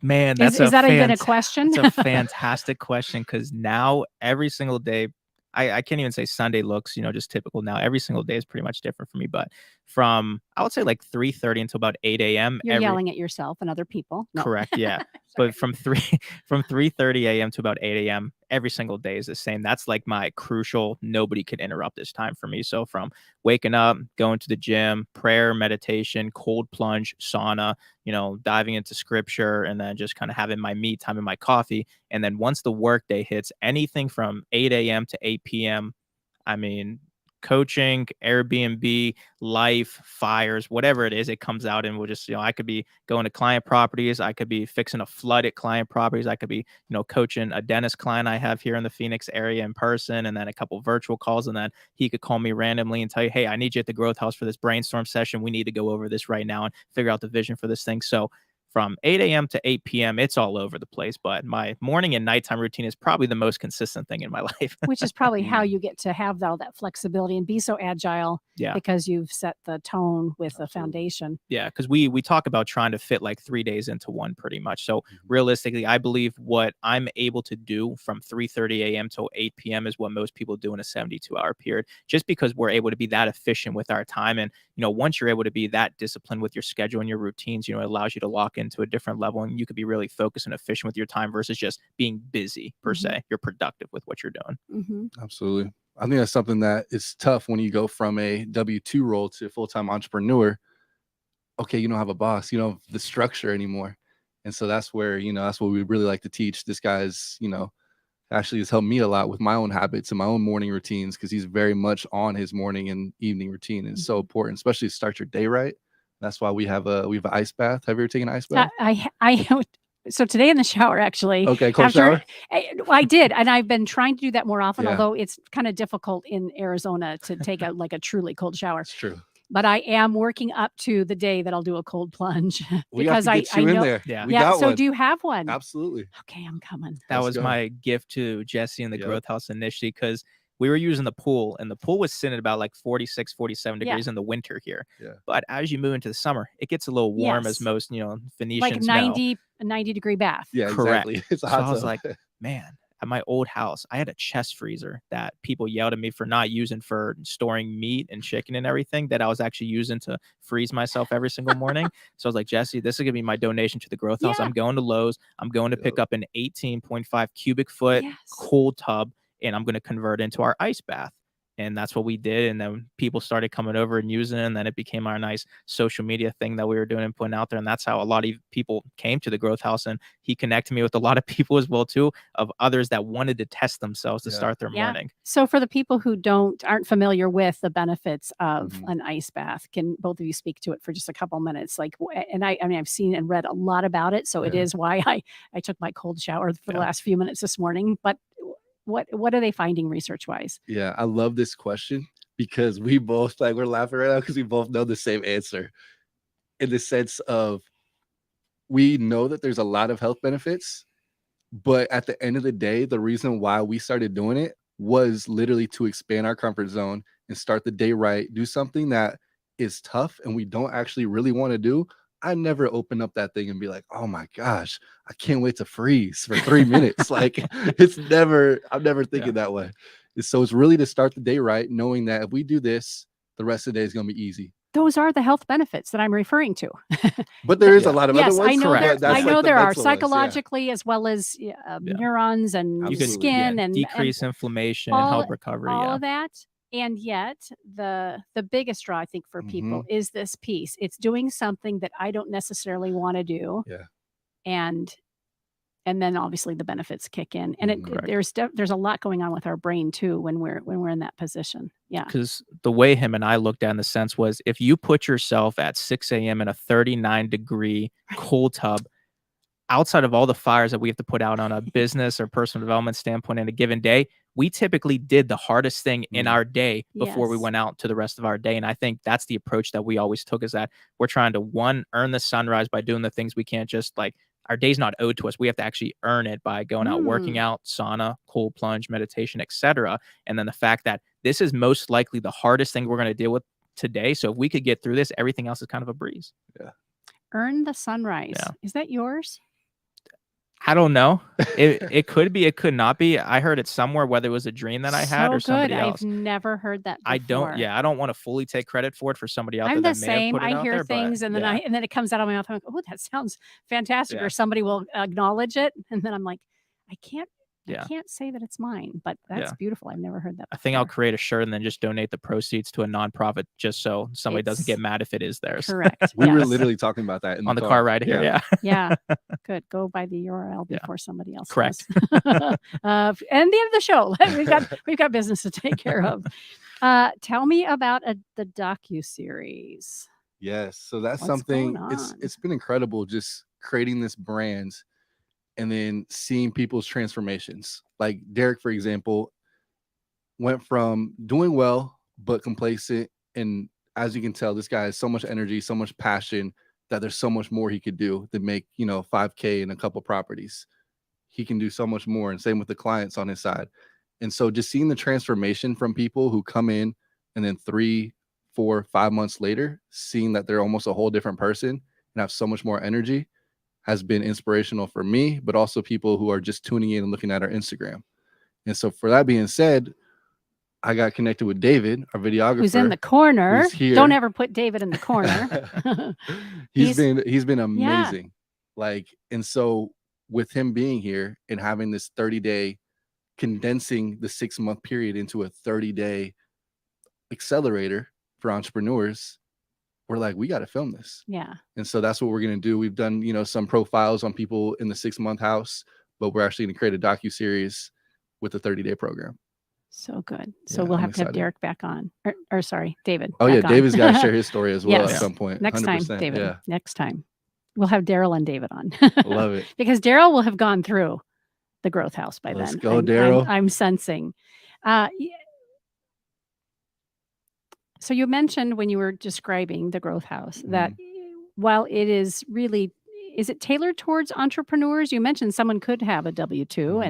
Man, is that even a question? That's a fantastic question, because now every single day, I can't even say Sunday looks, just typical now. Every single day is pretty much different for me. But from, I would say like 3:30 until about 8 a.m. You're yelling at yourself and other people. No. Correct. Yeah. But from 3:30 a.m. to about 8 a.m., every single day is the same. That's like my crucial, nobody can interrupt this time for me. So from waking up, going to the gym, prayer, meditation, cold plunge, sauna, diving into scripture, and then just kind of having my me time and my coffee. And then once the workday hits, anything from 8 a.m. to 8 p.m., I mean, coaching, Airbnb, life, fires, whatever it is, it comes out, and we'll just, I could be going to client properties. I could be fixing a flood at client properties. I could be, coaching a dentist client I have here in the Phoenix area in person, and then a couple virtual calls. And then he could call me randomly and tell you, hey, I need you at the growth house for this brainstorm session. We need to go over this right now and figure out the vision for this thing. So from 8 a.m. to 8 p.m., it's all over the place. But my morning and nighttime routine is probably the most consistent thing in my life. Which is probably how you get to have all that flexibility and be so agile. Yeah. Because you've set the tone with the Absolutely. foundation. Yeah, because we talk about trying to fit like 3 days into one pretty much. So realistically, I believe what I'm able to do from 3:30 a.m. till 8 p.m. is what most people do in a 72-hour period, just because we're able to be that efficient with our time. And, once you're able to be that disciplined with your schedule and your routines, it allows you to lock into a different level, and you could be really focused and efficient with your time versus just being busy per se. You're productive with what you're doing. Absolutely. I think that's something that is tough when you go from a W-2 role to a full-time entrepreneur. Okay, you don't have a boss, you don't have the structure anymore. And so that's where, that's what we really like to teach. This guy's, actually has helped me a lot with my own habits and my own morning routines, because he's very much on his morning and evening routine. And it's so important, especially to start your day right. That's why we have an ice bath. Have you ever taken an ice bath? So today in the shower, actually. Okay, cold shower? I did. And I've been trying to do that more often, Yeah. although it's kind of difficult in Arizona to take a truly cold shower. It's true. But I am working up to the day that I'll do a cold plunge. We have because to get you I in know. there. Yeah. We got so one. do you have one? Absolutely. Okay, I'm coming. That Let's was go. my gift to Jesse in the Yep. growth house initially, because we were using the pool, and the pool was sitting at about like 46, 47 degrees in the winter here. Yeah. But as you move into the summer, it gets a little warm, Yes. as most, Phoenicians Like know. a 90-degree bath. Yeah, Correct. exactly. It's a So hot I was tub. like, man, at my old house, I had a chest freezer that people yelled at me for not using for storing meat and chicken and everything, that I was actually using to freeze myself every single morning. So I was like, Jesse, this is going to be my donation to the growth house. Yeah. I'm going to Lowe's. I'm going to pick up an 18.5 cubic foot Yes. cold tub, and I'm going to convert it into our ice bath. And that's what we did. And then people started coming over and using it. And then it became our nice social media thing that we were doing and putting out there. And that's how a lot of people came to the growth house. And he connected me with a lot of people as well, too, of others that wanted to test themselves to start their morning. So for the people who aren't familiar with the benefits of Mhm. an ice bath, can both of you speak to it for just a couple minutes? Like, and I mean, I've seen and read a lot about it. So it Yeah. is why I took my cold shower for the Yeah. last few minutes this morning. But what are they finding research wise? Yeah, I love this question, because we both, we're laughing right now because we both know the same answer, in the sense of, we know that there's a lot of health benefits, but at the end of the day, the reason why we started doing it was literally to expand our comfort zone and start the day right, do something that is tough and we don't actually really want to do. I never open up that thing and be like, oh my gosh, I can't wait to freeze for 3 minutes. I'm never thinking that way. So it's really to start the day right, knowing that if we do this, the rest of the day is going to be easy. Those are the health benefits that I'm referring to. But there is a lot of Yes, other ones. I know Correct. there. That's I like know the there are mental ones, yeah. psychologically as well as neurons and You could Absolutely. skin and decrease inflammation, all- help recovery. all Yeah. of that. And yet the biggest draw, I think, for people is this piece. It's doing something that I don't necessarily want to do. Yeah. And then obviously the benefits kick in. And Correct. there's a lot going on with our brain too when we're in that position. Yeah. Because the way him and I looked at it in the sense was, if you put yourself at 6 a.m. in a 39-degree cold tub, outside of all the fires that we have to put out on a business or personal development standpoint in a given day, we typically did the hardest thing in our day before we Yes. went out to the rest of our day. And I think that's the approach that we always took, is that we're trying to, one, earn the sunrise by doing the things we can't just our day's not owed to us. We have to actually earn it by going out, working out, sauna, cold plunge, meditation, etc. And then the fact that this is most likely the hardest thing we're going to deal with today. So if we could get through this, everything else is kind of a breeze. Yeah. Earn the sunrise. Yeah. Is that yours? I don't know. It could be, it could not be. I heard it somewhere, whether it was a dream that I had or somebody else. I've never heard that before. I don't want to fully take credit for it for somebody out I'm there the that may have same. put it I out hear there, but things and then yeah. it comes out of my mouth. I'm like, oh, that sounds fantastic. Yeah. Or somebody will acknowledge it. And then I'm like, I can't Yeah. say that it's mine, but that's Yeah. beautiful. I've never heard that I think I'll before. create a shirt and then just donate the proceeds to a nonprofit, just so somebody doesn't It's get mad if it is theirs. Correct. We were Yes. literally talking about that in On the car ride here. Yeah. Yeah. Good. Go by the URL Yeah. before somebody else Correct. does. And the end of the show. We've got business to take care of. Tell me about the docu-series. Yes. So that's What's something, going on? it's been incredible just creating this brand and then seeing people's transformations. Like Derek, for example, went from doing well but complacent, and as you can tell, this guy has so much energy, so much passion, that there's so much more he could do than make, you know, 5K in a couple properties. He can do so much more, and same with the clients on his side. And so just seeing the transformation from people who come in and then 3, 4, 5 months later, seeing that they're almost a whole different person and have so much more energy has been inspirational for me, but also people who are just tuning in and looking at our Instagram. And so for that being said, I got connected with David, our videographer. Who's in the corner. Who's here. Don't ever put David in the corner. he's been amazing. Like, and so with him being here and having this 30-day, condensing the 6-month period into a 30-day accelerator for entrepreneurs, we're like, we got to film this. Yeah. And so that's what we're going to do. We've done, you know, some profiles on people in the 6-month house, but we're actually going to create a docu-series with a 30-day program. So good. So Yeah, we'll I'm have to have excited. Derek back on, or sorry, David. Oh yeah, back on. David's got to share his story as well Yes. at some point. Next 100%. time, David. Yeah, Next time. We'll have Daryl and David on. love it. Because Daryl will have gone through the growth house by Let's then. go, Daryl. I'm sensing. So you mentioned when you were describing the growth house that while it is really, is it tailored towards entrepreneurs? You mentioned someone could have a W-2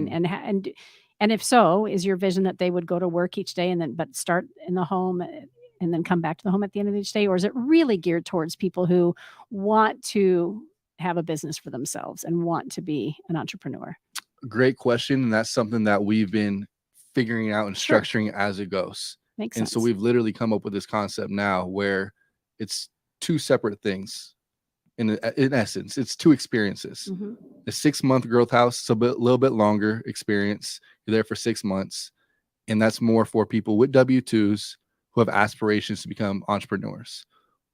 and if so, is your vision that they would go to work each day and then but start in the home and then come back to the home at the end of each day? Or is it really geared towards people who want to have a business for themselves and want to be an entrepreneur? Great question. And that's something that we've been figuring out and Sure. structuring as it goes. Makes And sense. so we've literally come up with this concept now where it's 2 separate things. In essence, it's 2 experiences. Mhm. The 6-month growth house is a little bit longer experience. You're there for 6 months. And that's more for people with W-2s who have aspirations to become entrepreneurs.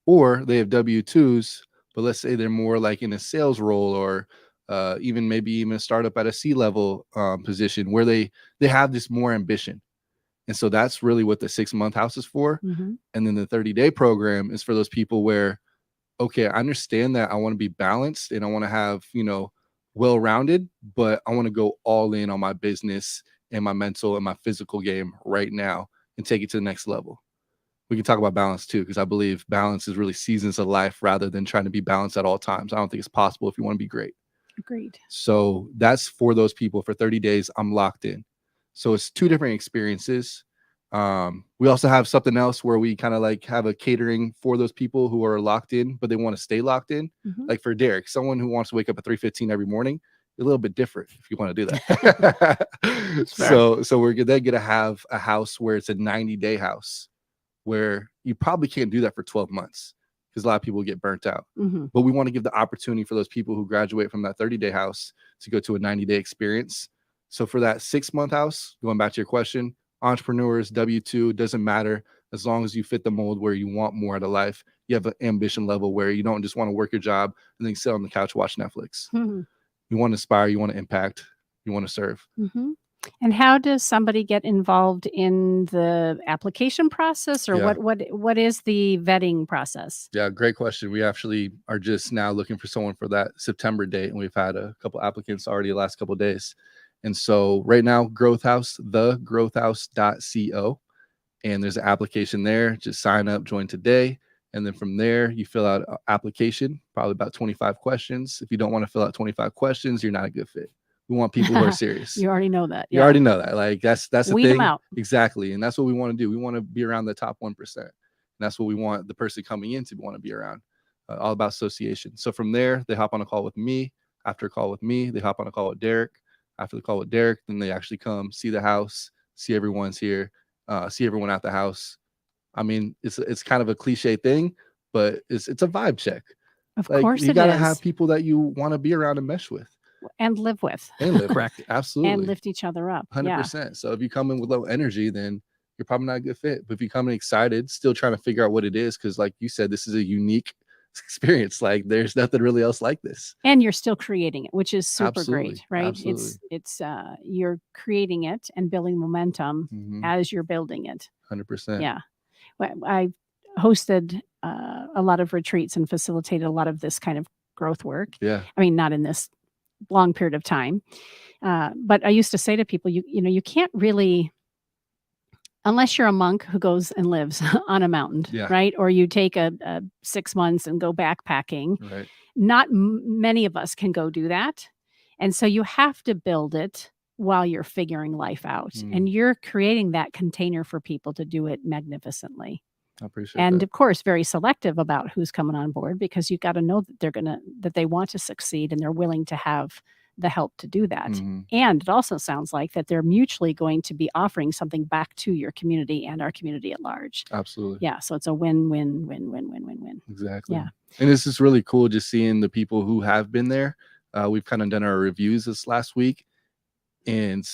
Or they have W-2s, but let's say they're more like in a sales role or even a startup at a C-level position where they have this more ambition. And so that's really what the 6-month house is for. Mhm. And then the 30-day program is for those people where, okay, I understand that I want to be balanced and I want to have, you know, well-rounded, but I want to go all in on my business and my mental and my physical game right now and take it to the next level. We can talk about balance too, because I believe balance is really seasons of life rather than trying to be balanced at all times. I don't think it's possible if you want to be great. Agreed. So that's for those people. For 30 days, I'm locked in. So it's 2 different experiences. We also have something else where we kind of like have a catering for those people who are locked in, but they want to stay locked in. Mhm. Like for Derek, someone who wants to wake up at 3:15 every morning, a little bit different if you want to do that. so we're then going to have a house where it's a 90-day house where you probably can't do that for 12 months because a lot of people get burnt out. Mhm. But we want to give the opportunity for those people who graduate from that 30-day house to go to a 90-day experience. So for that 6-month house, going back to your question, entrepreneurs, W-2, doesn't matter as long as you fit the mold where you want more out of life. You have an ambition level where you don't just want to work your job and then sit on the couch, watch Netflix. Mhm. You want to inspire, you want to impact, you want to serve. Mhm. And how does somebody get involved in the application process, or Yeah. what is the vetting process? Yeah, great question. We actually are just now looking for someone for that September date, and we've had a couple applicants already the last couple of days. And so right now, Growth House, thegrowthhouse.co, and there's an application there. Just sign up, join today. And then from there, you fill out an application, probably about 25 questions. If you don't want to fill out 25 questions, you're not a good fit. We want people who are serious. You already know that. You already know that. Like that's the Weed 'em thing. out. Exactly. And that's what we want to do. We want to be around the top 1%. And that's what we want the person coming in to want to be around. All about association. So from there, they hop on a call with me. After a call with me, they hop on a call with Derek. After the call with Derek, then they actually come see the house, see everyone's here, see everyone at the house. I mean, it's kind of a cliche thing, but it's a vibe check. Of Like course you it gotta is. have people that you want to be around and mesh with. And live with. And live Correct. with. Absolutely. And lift each other up. 100%. So if you come in with low energy, then you're probably not a good fit. But if you come in excited, still trying to figure out what it is, because like you said, this is a unique experience. Like there's nothing really else like this. And you're still creating it, which is super Absolutely. great, right? Absolutely. It's you're creating it and building momentum Mhm. as you're building it. 100%. Yeah. I hosted a lot of retreats and facilitated a lot of this kind of growth work. Yeah. I mean, not in this long period of time. But I used to say to people, you know, you can't really unless you're a monk who goes and lives on a mountain, Yeah. right? Or you take a 6 months and go backpacking. Right. Not many of us can go do that. And so you have to build it while you're figuring life out. And you're creating that container for people to do it magnificently. I appreciate And that. of course, very selective about who's coming on board, because you've got to know that that they want to succeed and they're willing to have the help to do that. And it also sounds like that they're mutually going to be offering something back to your community and our community at large. Absolutely. Yeah. So it's a win-win-win-win-win-win-win. Exactly. Yeah. And it's just really cool just seeing the people who have been there. We've kind of done our reviews this last week, and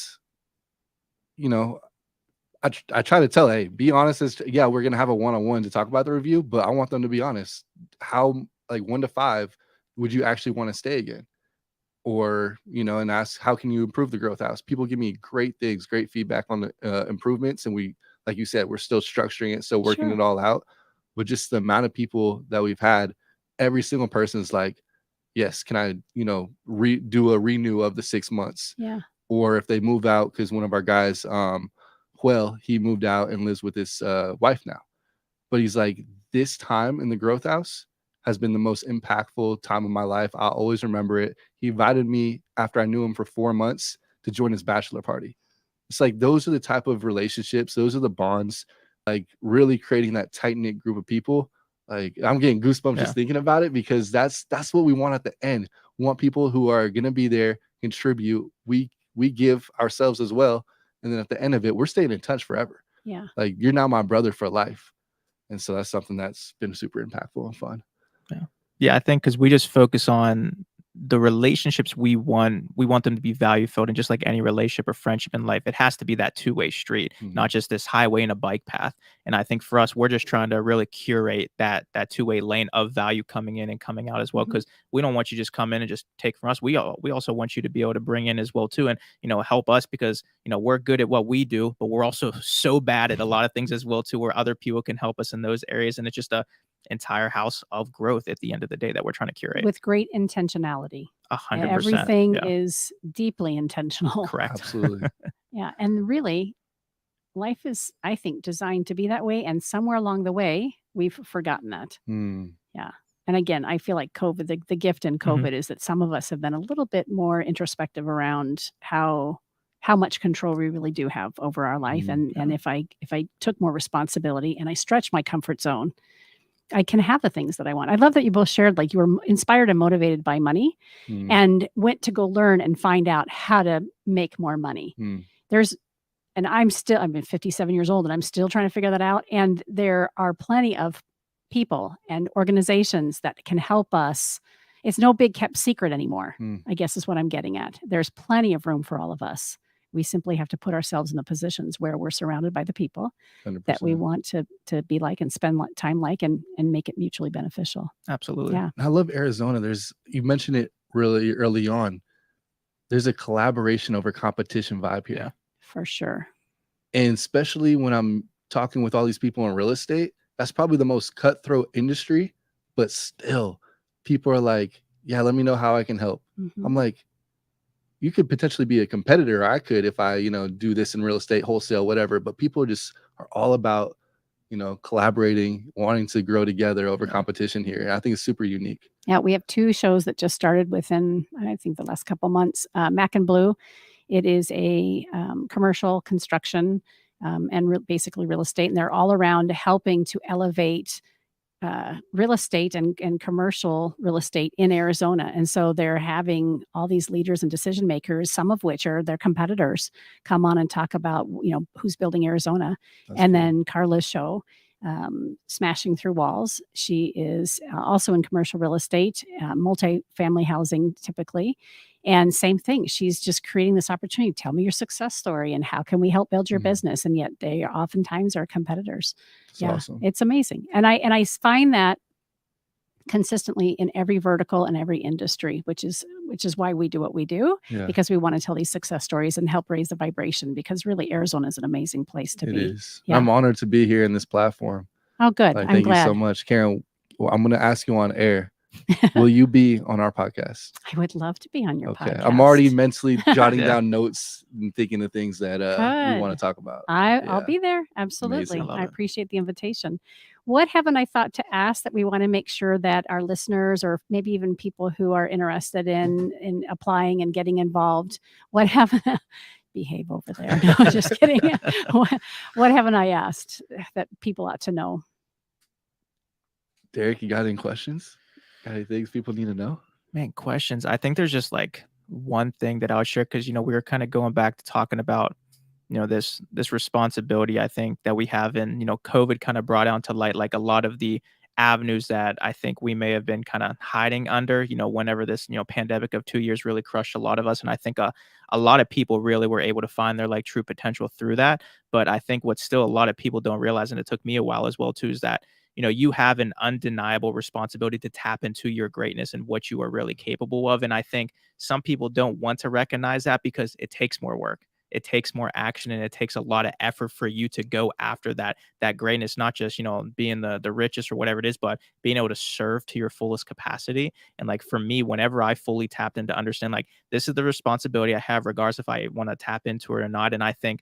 I try to tell, hey, be honest. Yeah, we're gonna have a one-on-one to talk about the review, but I want them to be honest. How, like, 1 to 5, would you actually want to stay again? Or, and ask, how can you improve the growth house? People give me great things, great feedback on the improvements, and we, like you said, we're still structuring it, still working it all out. But just the amount of people that we've had, every single person is like, yes, can I, do a renew of the 6 months? Yeah. Or if they move out, because one of our guys, he moved out and lives with his wife now. But he's like, this time in the growth house has been the most impactful time of my life. I'll always remember it. He invited me after I knew him for 4 months to join his bachelor party. It's like, those are the type of relationships. Those are the bonds, like really creating that tight knit group of people. Like, I'm getting goosebumps just thinking about it, because that's what we want at the end. We want people who are going to be there, contribute. We give ourselves as well. And then at the end of it, we're staying in touch forever. Yeah. Like, you're now my brother for life. And so that's something that's been super impactful and fun. Yeah, I think because we just focus on the relationships we want them to be value filled, and just like any relationship or friendship in life, it has to be that two-way street, not just this highway and a bike path. And I think for us, we're just trying to really curate that two-way lane of value coming in and coming out as well, because we don't want you to just come in and just take from us. We also want you to be able to bring in as well too, and help us, because we're good at what we do, but we're also so bad at a lot of things as well too, where other people can help us in those areas. And it's just a entire house of growth at the end of the day that we're trying to curate with great intentionality. 100%. Everything is deeply intentional. Correct. Absolutely. Yeah. And really, life is, I think, designed to be that way. And somewhere along the way, we've forgotten that. Yeah. And again, I feel like COVID, the gift in COVID is that some of us have been a little bit more introspective around how much control we really do have over our life. And if I took more responsibility and I stretch my comfort zone, I can have the things that I want. I love that you both shared, like, you were inspired and motivated by money and went to go learn and find out how to make more money. And I'm 57 years old and I'm still trying to figure that out. And there are plenty of people and organizations that can help us. It's no big kept secret anymore, I guess is what I'm getting at. There's plenty of room for all of us. We simply have to put ourselves in the positions where we're surrounded by the people 100%. that we want to be like and spend time like and make it mutually beneficial. Absolutely. Yeah. I love Arizona. You mentioned it really early on. There's a collaboration over competition vibe here. Yeah, for sure. And especially when I'm talking with all these people in real estate, that's probably the most cutthroat industry, but still people are like, yeah, let me know how I can help. I'm like, you could potentially be a competitor. I could, if I, do this in real estate, wholesale, whatever. But people just are all about, collaborating, wanting to grow together over competition here. And I think it's super unique. Yeah, we have 2 shows that just started within, I think, the last couple months. Mac and Blue. It is a commercial construction and basically real estate. And they're all around helping to elevate real estate and commercial real estate in Arizona. And so they're having all these leaders and decision makers, some of which are their competitors, come on and talk about, who's building Arizona. That's cool. Then Carla's show, Smashing Through Walls. She is also in commercial real estate, multi-family housing typically. And same thing. She's just creating this opportunity. Tell me your success story and how can we help build your business? And yet they oftentimes are competitors. That's awesome. It's amazing. And I find that consistently in every vertical and every industry, which is why we do what we do, because we want to tell these success stories and help raise the vibration, because really Arizona is an amazing place to be. It is. Yeah. I'm honored to be here in this platform. Oh, good. Thank you so much, Karen. Well, I'm going to ask you on air, Will you be on our podcast? I would love to be on your Okay. podcast. I'm already mentally jotting Yeah. down notes and thinking of things that we want to Good. talk about. I'll Yeah. be there. Absolutely. I love I it. appreciate the invitation. What haven't I thought to ask that we want to make sure that our listeners, or maybe even people who are interested in applying and getting involved, what haven't behave over there? No, just kidding. what haven't I asked that people ought to know? Derek, you got any questions? Got any things people need to know? Man, questions. I think there's just like one thing that I would share, because we were kind of going back to talking about this responsibility, I think, that we have. And COVID kind of brought out to light like a lot of the avenues that I think we may have been kind of hiding under, whenever this pandemic of 2 years really crushed a lot of us. And I think a lot of people really were able to find their like true potential through that. But I think what still a lot of people don't realize, and it took me a while as well too, is that you have an undeniable responsibility to tap into your greatness and what you are really capable of. And I think some people don't want to recognize that because it takes more work. It takes more action, and it takes a lot of effort for you to go after that greatness, not just, being the richest or whatever it is, but being able to serve to your fullest capacity. And like for me, whenever I fully tapped into understand like this is the responsibility I have, regardless if I want to tap into it or not. And I think,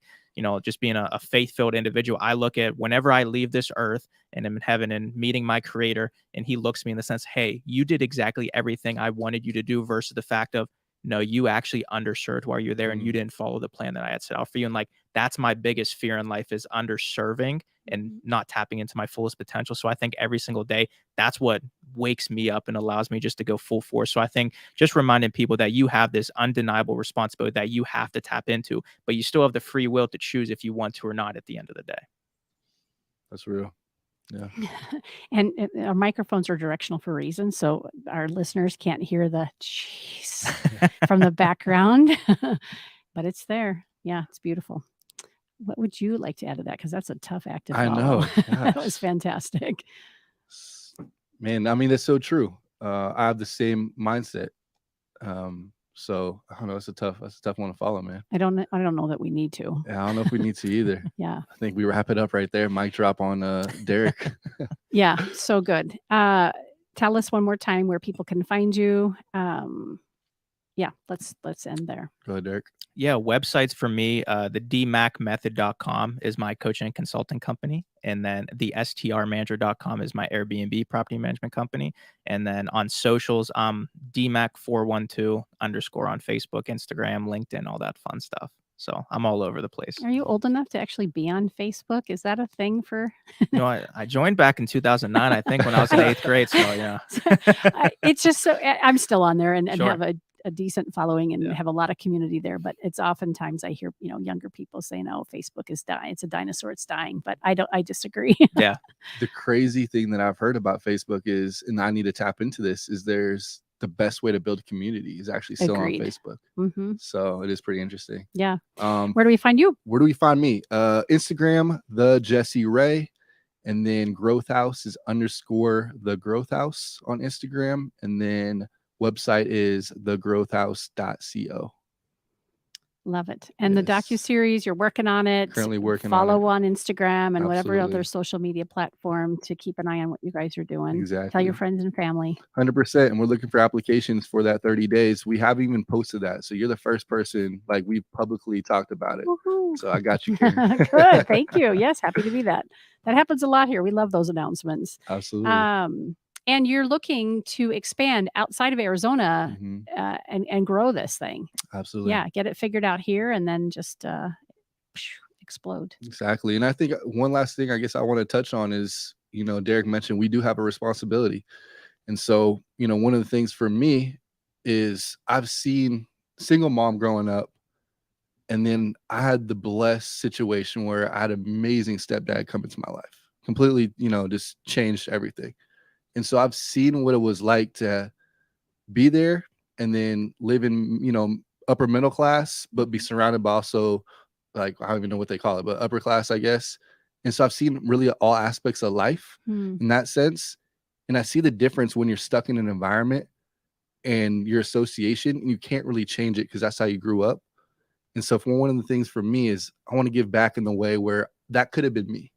just being a faith-filled individual, I look at whenever I leave this earth and I'm in heaven and meeting my creator, and he looks at me in the sense, hey, you did exactly everything I wanted you to do, versus the fact of, no, you actually underserved while you're there and you didn't follow the plan that I had set out for you. And like, that's my biggest fear in life, is underserving and not tapping into my fullest potential. So I think every single day, that's what wakes me up and allows me just to go full force. So I think just reminding people that you have this undeniable responsibility that you have to tap into, but you still have the free will to choose if you want to or not at the end of the day. That's real. Yeah. And our microphones are directional for a reason, so our listeners can't hear the cheese from the background, but it's there. Yeah, it's beautiful. What would you like to add to that? Because that's a tough act to I follow. know. That was Gosh. fantastic. Man, I mean, that's so true. I have the same mindset. So I don't know. That's a tough one to follow, man. I don't know that we need to. Yeah, I don't know if we need to either. Yeah. I think we wrap it up right there. Mic drop on Derek. Yeah, so good. Tell us one more time where people can find you. Yeah, let's end there. Go ahead, Derek. Yeah, websites for me, the dmacmethod.com is my coaching and consulting company. And then the strmanager.com is my Airbnb property management company. And then on socials, dmac412_ on Facebook, Instagram, LinkedIn, all that fun stuff. So I'm all over the place. Are you old enough to actually be on Facebook? Is that a thing for? I joined back in 2009, I think, when I was in 8th grade. So yeah, it's just so I'm still on there and Sure. have a decent following and have a lot of community there. But it's oftentimes I hear, younger people saying, oh, Facebook is dying. It's a dinosaur. It's dying. But I disagree. Yeah. The crazy thing that I've heard about Facebook is, and I need to tap into this, is there's the best way to build a community is actually still Agreed. on Facebook. Mm-hmm. So it is pretty interesting. Yeah. Where do we find you? Where do we find me? Instagram, the Jesse Ray, and then Growth House is _ the Growth House on Instagram, and then website is thegrowthhouse.co. Love it. And the docuseries, you're working on it. Currently working on it. Follow on Instagram and whatever Absolutely. other social media platform to keep an eye on what you guys are doing. Exactly. Tell your friends and family. 100%. And we're looking for applications for that 30 days. We haven't even posted that. So you're the first person, like, we've publicly talked about it. Woohoo. So I got you, Karen. Good. Thank you. Yes. Happy to be that. That happens a lot here. We love those announcements. Absolutely. And you're looking to expand outside of Arizona and grow this thing. Absolutely. Yeah. Get it figured out here and then just explode. Exactly. And I think one last thing I guess I want to touch on is, Derek mentioned we do have a responsibility. And so, one of the things for me is I've seen single mom growing up. And then I had the blessed situation where I had an amazing stepdad come into my life. Completely, just changed everything. And so I've seen what it was like to be there and then live in, upper middle class, but be surrounded by also, like, I don't even know what they call it, but upper class, I guess. And so I've seen really all aspects of life in that sense. And I see the difference when you're stuck in an environment and your association, and you can't really change it because that's how you grew up. And so one of the things for me is I want to give back in the way where that could have been me.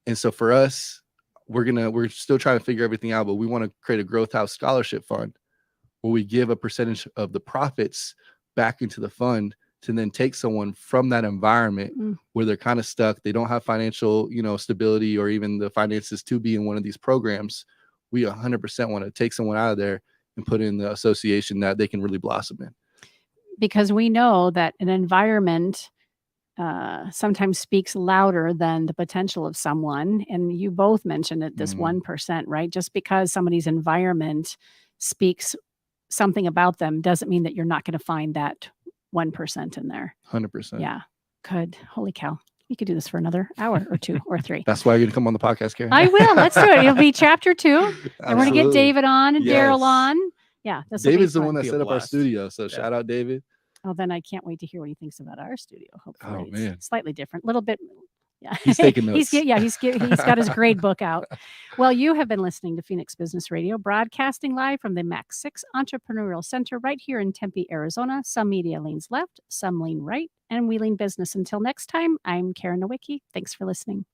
And so for us, we're still trying to figure everything out, but we want to create a growth house scholarship fund where we give a percentage of the profits back into the fund to then take someone from that environment where they're kind of stuck. They don't have financial, stability or even the finances to be in one of these programs. We 100% want to take someone out of there and put in the association that they can really blossom in. Because we know that an environment sometimes speaks louder than the potential of someone. And you both mentioned it, this 1%, right? Just because somebody's environment speaks something about them doesn't mean that you're not going to find that 1% in there. 100%. Yeah. Good. Holy cow. We could do this for another hour or 2 or 3. That's why you're going to come on the podcast, Karen. I will. Let's do it. It'll be chapter 2. And we're going to get David on and Daryl on. Yeah. David's the one that set up our studio. So shout out, David. Oh, then I can't wait to hear what he thinks about our studio. Hopefully, oh man, it's slightly different, a little bit. Yeah, he's taking notes. he's got his grade book out. Well, you have been listening to Phoenix Business Radio, broadcasting live from the Mac 6 Entrepreneurial Center right here in Tempe, Arizona. Some media leans left, some lean right, and we lean business. Until next time, I'm Karen Nowicki. Thanks for listening.